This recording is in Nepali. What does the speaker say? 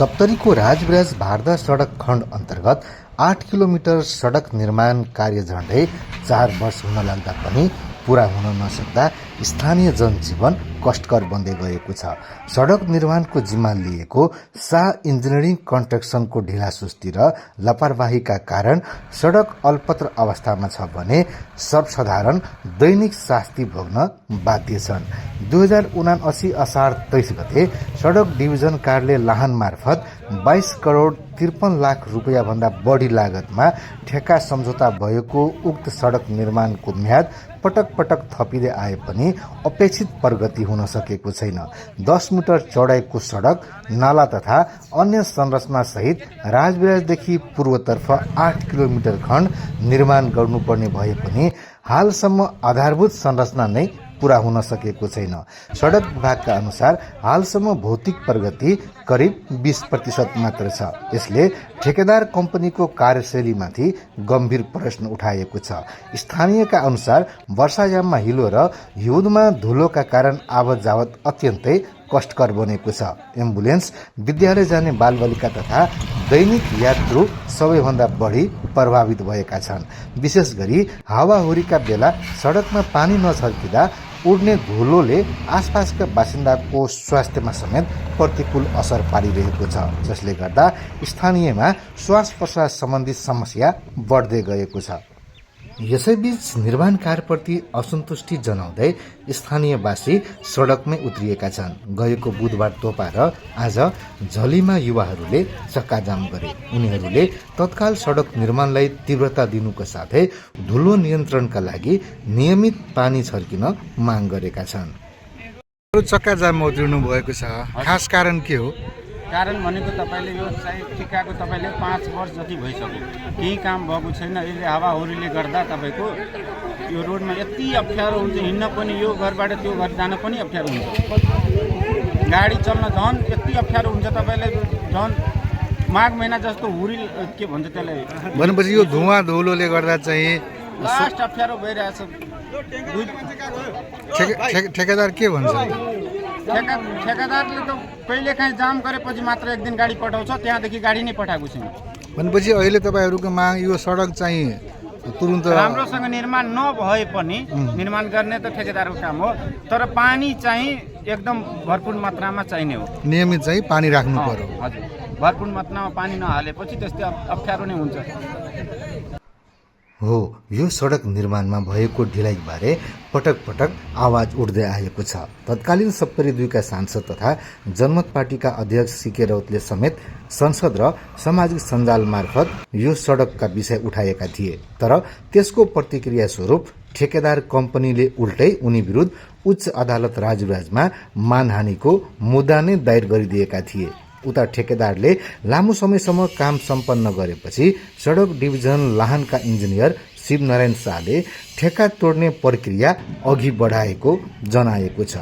सप्तरीको राजविराज भारदा सडक खण्ड अन्तर्गत 8 किलोमिटर सडक निर्माण कार्य झण्डै 4 वर्ष हुन लाग्दा पनि पूरा हुन नसक्दा स्थानीय जनजीवन कष्टकर बन्दै गएको छ। सडक निर्माणको जिम्मा लिएको शाह इन्जिनियरिङ कन्स्ट्रक्सनको ढिलासुस्ती र लापरवाहीका कारण सडक अल्पत्र अवस्थामा छ भने सर्वसाधारण दैनिक शास्ति भोग्न बाध्य छन्। 2079 असार 23 गते सडक डिभिजन कार्यालय लाहान मार्फत 22 करोड 53 लाख रुपियाँ भन्दा बढी लागतमा ठेक्का सम्झौता भएको उक्त सडक निर्माणको म्याद पटक पटक थपिँदै आए पनि अपेक्षित प्रगति हुन सकेको छैन। 10 मिटर चौडाइको सडक, नाला तथा अन्य संरचना सहित राजविराजदेखि पूर्वतर्फ 8 किलोमिटर खण्ड निर्माण गर्नुपर्ने भए पनि हालसम्म आधारभूत संरचना नै पूरा हुन सकेको छैन। सडक विभागका अनुसार हालसम्म भौतिक प्रगति करिब 20% मात्र छ। यसले ठेकेदार कम्पनीको कार्यशैलीमाथि गम्भीर प्रश्न उठाएको छ। स्थानीयका अनुसार वर्षायाममा हिलो र हिउँदमा धुलोका कारण आवत जावत अत्यन्तै कष्टकर बनेको छ। एम्बुलेन्स, विद्यालय जाने बालबालिका तथा दैनिक यात्रु सबैभन्दा बढी प्रभावित भएका छन्। विशेष गरी हावाहुरीका बेला सडकमा पानी नछर्किँदा उड्ने धुलोले आसपासका बासिन्दाको स्वास्थ्यमा समेत प्रतिकूल असर पारिरहेको छ, जसले गर्दा स्थानीयमा श्वास प्रश्वास सम्बन्धी समस्या बढ्दै गएको छ। यसैबीच निर्माण कार्यप्रति असन्तुष्टि जनाउँदै स्थानीयवासी सडकमै उत्रिएका छन्। गएको बुधबार तोपा र आज झलीमा युवाहरूले चक्काजाम गरे। उनीहरूले तत्काल सडक निर्माणलाई तीव्रता दिनुका साथै धुलो नियन्त्रणका लागि नियमित पानी छर्किन माग गरेका छन्। चक्काजाममा उत्रिनु भएको छ, खास कारण के हो? कारण भनेको तपाईँले यो चाहिँ ठिकाको तपाईँले 5 वर्ष जति भइसक्यो, केही काम भएको छैन। यसले हावाहुरीले गर्दा तपाईँको यो रोडमा यति अप्ठ्यारो हुन्छ, हिँड्न पनि, यो घरबाट त्यो घर जान पनि अप्ठ्यारो हुन्छ, गाडी चल्न झन् यति अप्ठ्यारो हुन्छ। तपाईँले झन् माघ महिना जस्तो हुरी के भन्छ त्यसलाई भनेपछि यो धुवा धुलोले गर्दा चाहिँ लास्ट अप्ठ्यारो भइरहेछ। ठेकेदार के भन्छ? ठेकेदारले त कहिले काहीँ जाम गरेपछि मात्र एक दिन गाडी पठाउँछ, त्यहाँदेखि गाडी नै पठाएको छैन। भनेपछि अहिले तपाईँहरूको माग यो सडक चाहिँ तुरुन्त राम्रोसँग निर्माण नभए पनि निर्माण गर्ने त ठेकेदारको काम हो, तर पानी चाहिँ एकदम भरपूर मात्रामा चाहिने हो। नियमित चाहिँ पानी राख्नु पर्यो। हजुर, भरपूर मात्रामा पानी नहालेपछि त्यस्तै अप्ठ्यारो नै हुन्छ। हो, यो सडक निर्माणमा भएको ढिलाइबारे पटक पटक आवाज उठ्दै आएको छ। तत्कालीन सप्तरी 2 का सांसद तथा जनमत पार्टीका अध्यक्ष सीके राउतले समेत संसद र सामाजिक सञ्जाल मार्फत यो सडकका विषय उठाएका थिए, तर त्यसको प्रतिक्रिया स्वरूप ठेकेदार कम्पनीले उल्टै उनी विरुद्ध उच्च अदालत राजविराजमा मानहानिको मुद्दा नै दायर गरिदिएका थिए। उता ठेकेदारले लामो समयसम्म काम सम्पन्न गरेपछि सडक डिभिजन लाहानका इन्जिनियर शिवनारायण शाहले ठेक्का तोड्ने प्रक्रिया अघि बढाएको जनाएको छ।